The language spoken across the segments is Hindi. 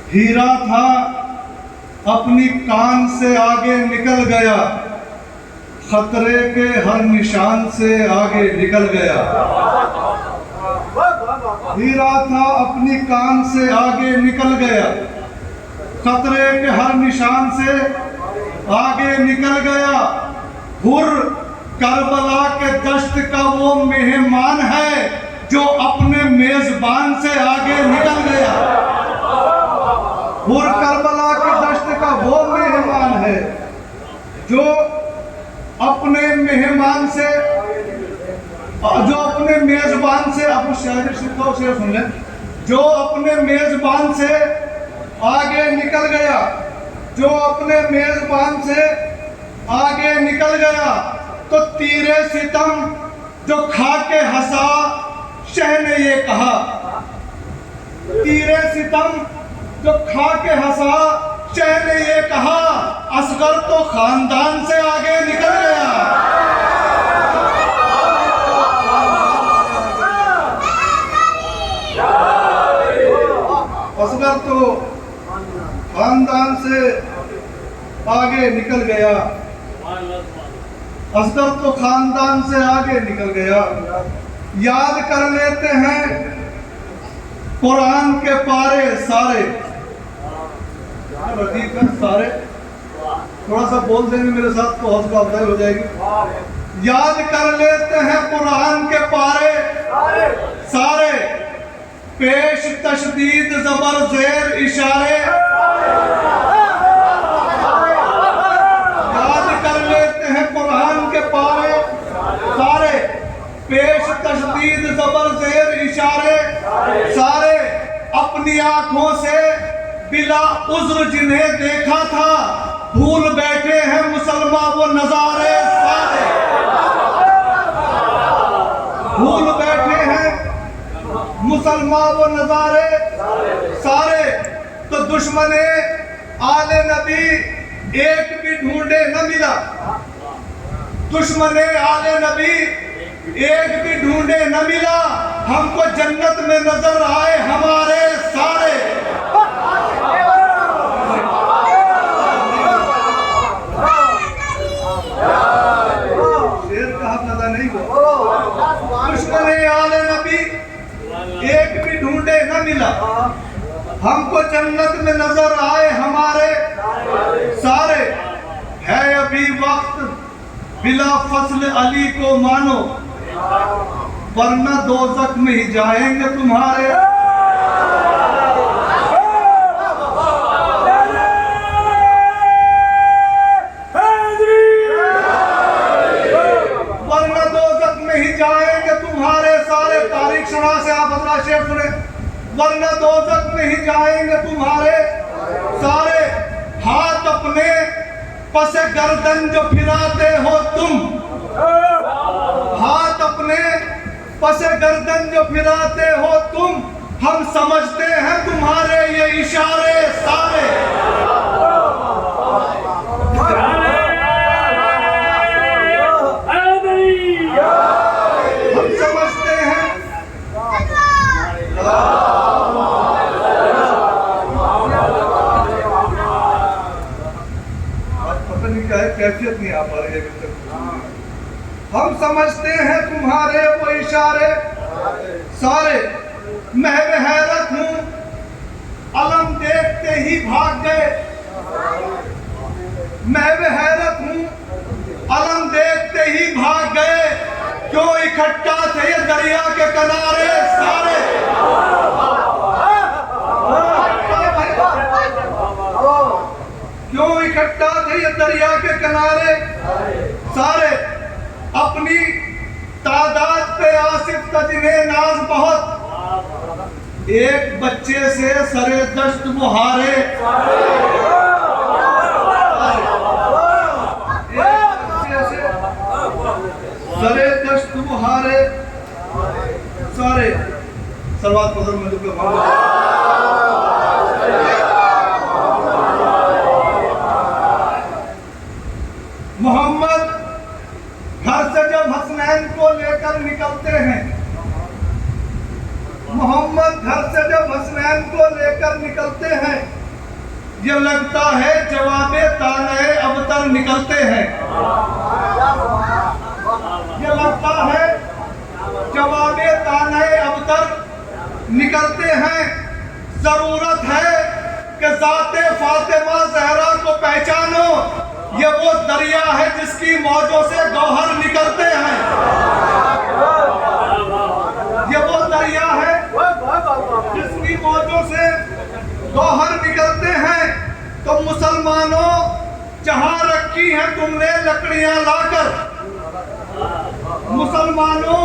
हीरा था अपनी कान से आगे निकल गया, खतरे के हर निशान से आगे निकल गया। हीरा था अपनी कान से आगे निकल गया, खतरे के हर निशान से आगे निकल गया। हुर करबला के दश्त का वो मेहमान है जो अपने मेजबान से आगे निकल गया। हुर करबला के दश्त का वो मेहमान है जो अपने मेहमान से, जो अपने मेजबान से, आप शायरी सुन लें, जो अपने मेजबान से आगे निकल गया, जो अपने मेजबान से आगे निकल गया। तो तीरे सितम जो खा के हंसा, शह ने ये कहा। तीरे सितम जो खा के हंसा, शह ने ये कहा, असगर तो खानदान से आगे निकल गया। असगर तो खानदान से आगे निकल गया, असगर तो खानदान से आगे निकल गया। याद कर लेते हैं कुरान के पारे सारे, सारे थोड़ा सा बोल देंगे मेरे साथ तो हौसला अफजाई हो जाएगी। याद कर लेते हैं कुरान के पारे सारे, पेश तशदीद जबर जेर इशारे। याद कर लेते हैं कुरान के पारे सारे, पेश तशदीद जबर जेर इशारे सारे। अपनी आंखों से बिला उज्र जिन्हें देखा था, भूल बैठे हैं मुसलमान वो नजारे सारे। भूल बैठे हैं मुसलमान वो नजारे सारे। तो दुश्मने आले नबी एक भी ढूंढे न मिला, दुश्मने आले नबी एक भी ढूंढे न मिला। हमको जन्नत में नजर आए हमारे सारे। शेर कहा पता नहीं हुआ। दुश्मने आले नबी एक भी ढूंढे न मिला, हमको जन्नत में नजर आए हमारे सारे। है अभी वक्त बिला फस्ल अली को मानो, वरना दोज़ख में ही जाएंगे तुम्हारे। वरना दोज़ख में ही जाएंगे तुम्हारे सारे। तारीख सुना से आप अपना शेर सुने। वरना दोज़ख में ही जाएंगे तुम्हारे सारे। हाथ अपने पसे गर्दन जो फिराते हो तुम, हाथ अपने पसे गर्दन जो फिराते हो तुम, हम समझते हैं तुम्हारे ये इशारे सारे। हम समझते हैं पता नहीं क्या है, कैफियत नहीं आ पा रही है। हम समझते हैं तुम्हारे वो इशारे सारे। महव हैरत हूं अलम देखते ही भाग गए, महव हैरत हूं अलम देखते ही भाग गए। क्यों इकट्ठा थे ये दरिया के किनारे सारे। क्यों इकट्ठा थे ये दरिया के किनारे सारे। अपनी तादाद पे आसिफ का जिन्हें नाज बहुत, एक बच्चे से सरे दश्त वो हारे। एक बच्चे से सरे दश्त वो हारे सारे। सलवात फजल में मोहम्मद घर से जब हसनैन को लेकर निकलते हैं, मोहम्मद घर से जब हसनैन को लेकर निकलते हैं, ये लगता है जवाबे ताने अबतर निकलते हैं। ये लगता है जवाबे ताने अबतर निकलते हैं। जरूरत है कि ज़ाते फातिमा ज़हरा को पहचानो, ये वो दरिया है जिसकी मौजों से गौहर निकलते हैं। ये वो दरिया है जिसकी मौजों से गौहर निकलते हैं। तो मुसलमानों, जहां रखी है तुमने लकड़ियां लाकर, मुसलमानों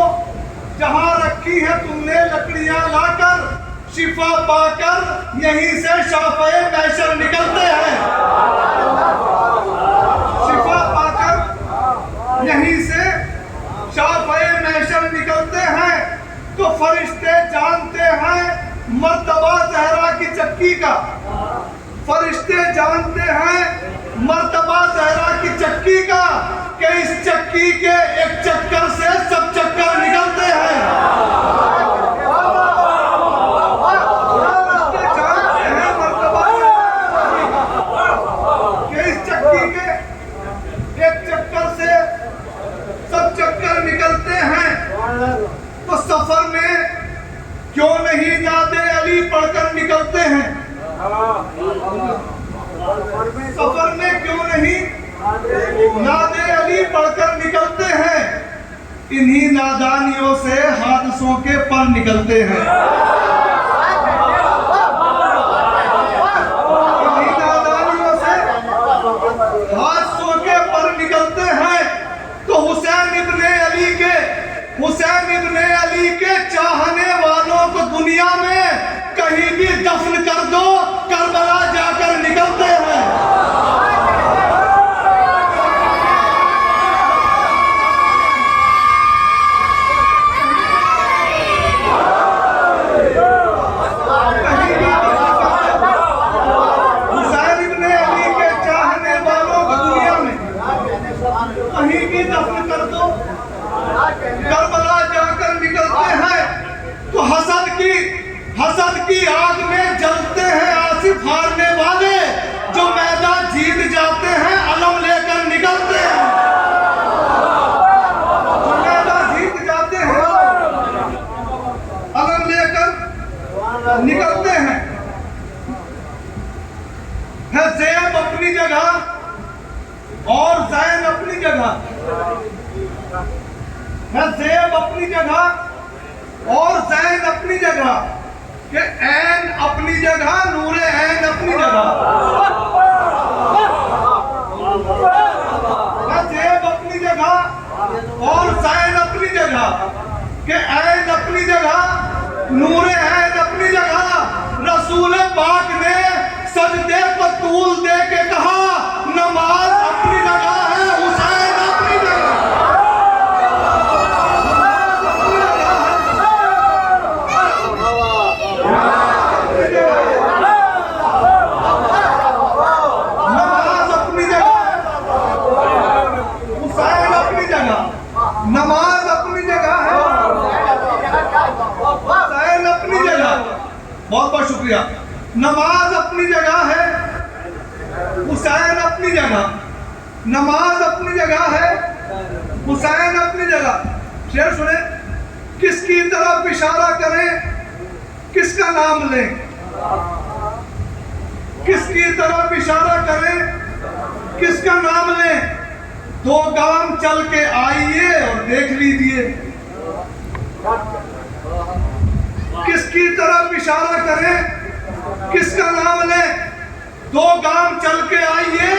जहां रखी है तुमने लकड़ियां लाकर, शिफा पाकर यहीं से शाफ़े महशर निकलते हैं। शिफा पाकर यहीं से शाफ़े महशर निकलते हैं। तो फरिश्ते जानते हैं मर्तबा ज़हरा की चक्की का, फरिश्ते जानते हैं मर्तबा ज़हरा की चक्की का, कि इस चक्की के एक चक्कर से सब चक्कर निकलते हैं। जानते हैं मर्तबा कि इस चक्की के एक चक्कर से सब चक्कर निकलते हैं। तो सफर में क्यों नहीं नादे अली पढ़कर निकलते हैं? सफर में क्यों नहीं नादे अली पढ़कर निकलते हैं? इन्हीं नादानियों से हादसों के पर निकलते हैं। इन्हीं नादानियों से हादसों के पर निकलते हैं। तो हुसैन इब्ने अली के चाहने वालों को दुनिया में कहीं भी दफन कर दो, करबला जाकर निकलते हैं। हुसैन इब्ने अली के चाहने वालों को दुनिया में कहीं भी दफन कर दो, करबला जाकर निकलते हैं। तो हसद की आग में जलते हैं आसिफ हारने वाले, जो मैदान जीत जाते हैं अलम लेकर निकलते हैं। जो मैदान जीत जाते हैं अलम लेकर निकलते हैं। है ज़ैब अपनी जगह और ज़ैन अपनी जगह, है ज़ैब अपनी जगह और ज़ैन अपनी जगह, कि ऐन अपनी जगह, नूरे ऐन अपनी जगह। है ज़ैब अपनी जगह और ज़ैन अपनी जगह, कि ऐन अपनी जगह, नूरे ऐन अपनी जगह। रसूल पाक ने सजदे पर तूल दे के कहा, नमाज अपनी जगह है, हुसैन अपनी जगह। नमाज अपनी जगह, हुसैन अपनी जगह। नमाज अपनी जगह है, हुसैन अपनी जगह। बहुत बहुत शुक्रिया। नमाज अपनी जगह है, हुसैन अपनी जगह। नमाज अपनी जगह है, हुसैन अपनी जगह। शेर सुने, किसकी तरफ इशारा करें, किसका नाम लें? किसकी तरफ इशारा करें, किसका नाम लें? 2 गाम चल के आइए और देख लीजिए। किसकी तरफ इशारा करें, किसका नाम लें? 2 गाम चल के आइए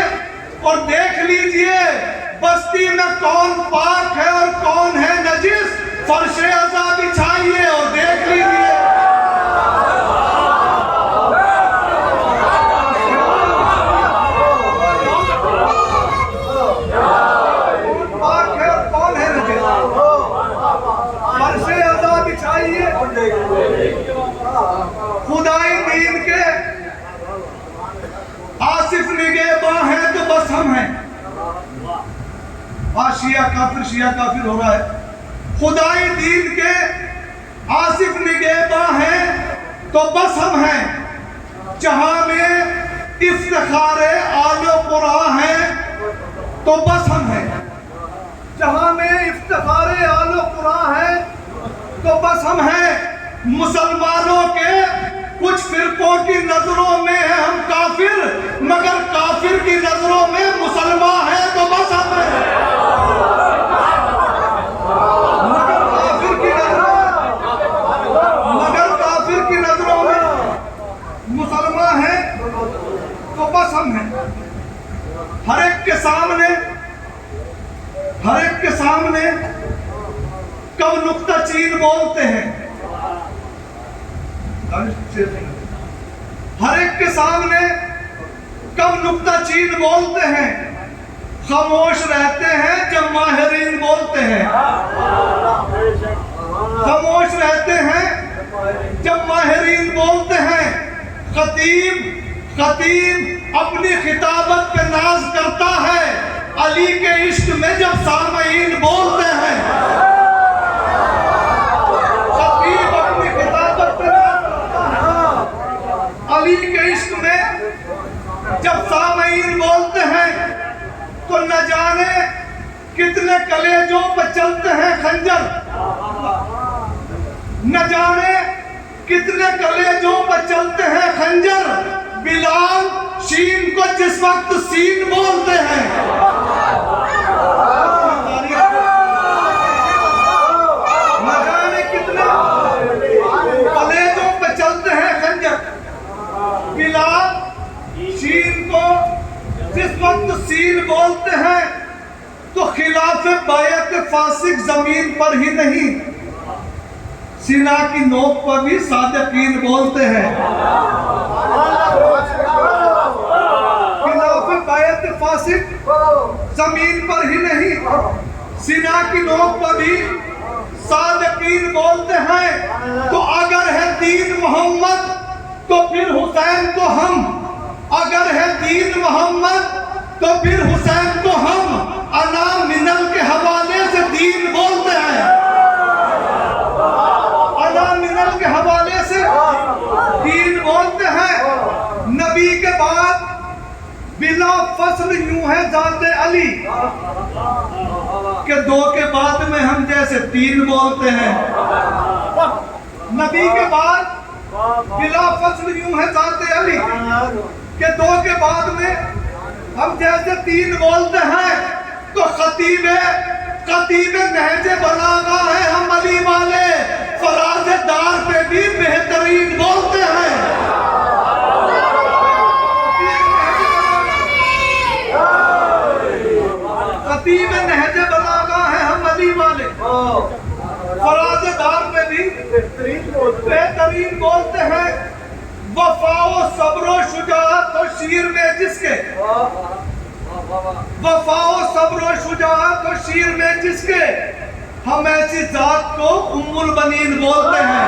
और देख लीजिए, बस्ती में कौन पाक है और कौन है नजिस। फर्शे अज़ा बिछाइए और देख लीजिए। पाक है और कौन है नजिस, फर्शे अज़ा बिछाइए। खुदाई दीन के आसिफ निगहबां हैं तो बस हम हैं। शिया काफिर हो रहा है। खुदाई दीन के आसिफ निगहबां हैं तो बस हम हैं। जहां में इफ्तिखार आलो कुरा है तो बस हम हैं। जहां में इफ्तिखार आलो कुरा है तो बस हम हैं। मुसलमानों के कुछ फिरकों की नजरों में है हम काफिर, मगर काफिर की नजरों में मुसलमान है तो बस हम हैं। मगर काफिर की नजरों में मुसलमान है तो बस हम हैं। हर एक के सामने कब नुक्ता चीन बोलते हैं, हर एक के सामने कब नुक्ता चीन बोलते हैं। खामोश रहते हैं जब माहिरीन बोलते हैं, खामोश रहते हैं जब माहिरीन बोलते हैं। खतीब अपनी खिताबत पे नाज करता है, अली के इश्क में जब सामईन बोलते हैं। खतीब अपनी खिताबत पे नाज करता है, अली के इश्क में जब सामईन बोलते हैं। तो न जाने कितने कलेजों पर चलते हैं खंजर, न जाने कितने कलेजों पर चलते हैं खंजर। बिलाल शीन को जिस वक्त सीन बोलते हैं। न जाने कितने कलेजों पर चलते हैं खंजर। बिलाल शीन को जिस वक्त सीन बोलते हैं तो खिलाफे बायत फासिक जमीन पर ही नहीं, सीना की नोक पर भी सादिकीन बोलते हैं। खिलाफे बायत फासिक जमीन पर ही नहीं, सीना की नोक पर भी सादिकीन बोलते हैं। तो अगर है दीन मोहम्मद तो फिर हुसैन को हम, अगर है दीन मोहम्मद तो फिर हुसैन को हम। अना मिनल के हवाले से दीन बोलते हैं, अना मिनल के हवाले से दीन बोलते हैं। नबी के बाद बिला फसल यूं है जाते अली के दो के बाद में हम जैसे तीन बोलते हैं। नबी के बाद बिला फसल यूं है जाते अली के दो के बाद में हम जैसे तीन बोलते हैं। तो खतीब नहजे बलागा है हम अली वाले, फराज़दार पे भी बेहतरीन बोलते हैं। खतीब नहजे बलागा है हम अली वाले, फराज़दार पे भी बेहतरीन बोलते हैं। वफाओ सब्रो शुजाअत और शीर में जिसके, वफाओ सब्रो शुजाअत और शीर में जिसके, हम ऐसी जात को उम्मुल बनीन बोलते हैं।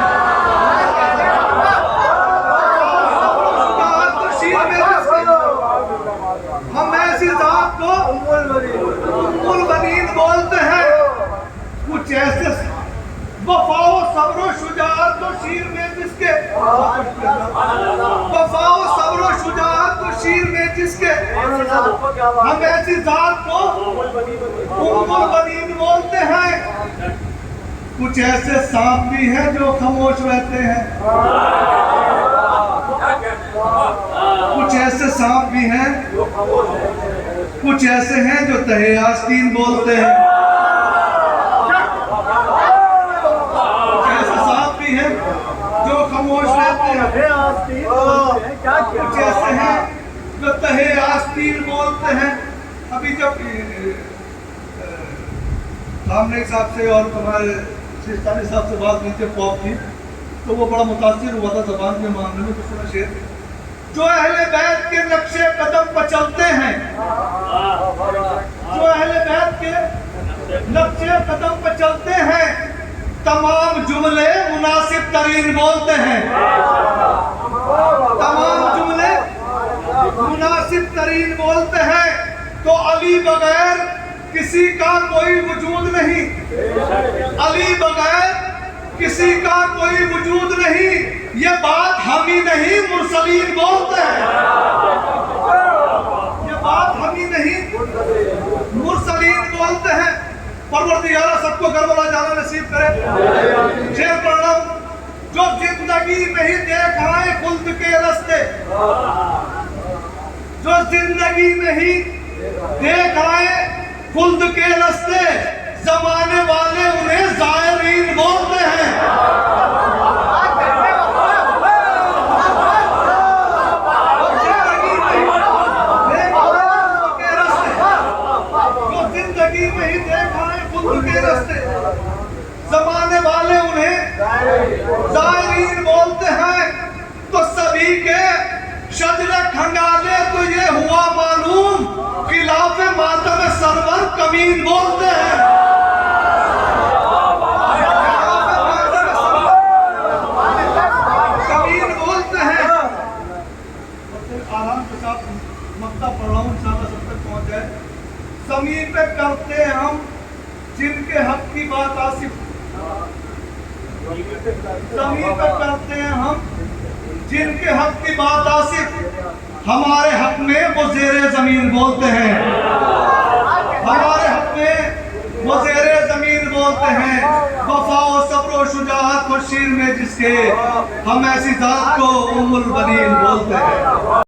हम ऐसी जात को उम्मुल बनीन बोलते हैं। कुछ ऐसे वफाओ सब्रो शुजाअत और शीर में जिसके, वफाओ सब्रो शुजाअत और शीर में जिसके, हम ऐसी जात को उम्मुल बनीन बोलते हैं। कुछ ऐसे सांप भी हैं जो खामोश रहते हैं, कुछ ऐसे सांप भी हैं, कुछ ऐसे हैं जो तहे आस्तीन बोलते हैं, कुछ ऐसे सांप भी हैं जो खामोश रहते हैं, कुछ ऐसे हैं जो तहे आस्तीन बोलते हैं। अभी जब सामने साहब से और तुम्हारे सिस्तानी साहब से बात हुई थी पॉप की, तो वो बड़ा मुतासिर हुआ था जबान के मामले में। तो सुना शेर, जो अहले बैत के नक्शे कदम पर चलते हैं, जो अहले बैत के नक्शे कदम पर चलते हैं, तमाम जुमले मुनासिब तरीन बोलते हैं, तमाम जुमले मुनासिब तरीन बोलते हैं। तो अली बगैर किसी का कोई वजूद नहीं, अली बगैर किसी का कोई वजूद नहीं। ये बात हम ही नहीं मुरसलीन बोलते हैं। बात हम ही नहीं मुरसलीन बोलते हैं। परवरदिगार सबको घर वाला जाना नसीब करे। शेर पढ़ रहा हूं, जो जिंदगी में ही देख आए खुल्द के रास्ते, जो जिंदगी में ही देख आए खुल्द के रास्ते, जमाने वाले उन्हें जायरीन बोलते हैं। जो जिंदगी में ही देख आए खुल्द के रास्ते, जमाने वाले उन्हें जायरीन बोलते हैं। तो सभी के शजरे खंगाले तो ये हुआ मालूम, खिलाफे मातम सरवर कमीन बोलते हैं। कमीन बोलते हैं। आराम के साथ मक्ता पढ़ रहा हूँ, इंशाअल्लाह सब तक पहुंच जाए। जमीन पे करते हैं हम जिनके हक की बात आसिफ, जमीन पे करते हैं हम जिनके हक की बात आसिफ, हमारे हक में वो ज़ेरे जमीन बोलते हैं। हमारे हक में वो ज़ेरे जमीन बोलते हैं। वफा और सब्र और शुजाअत और शीर में जिसके, हम ऐसी जात को उम्मुल बनीन बोलते हैं।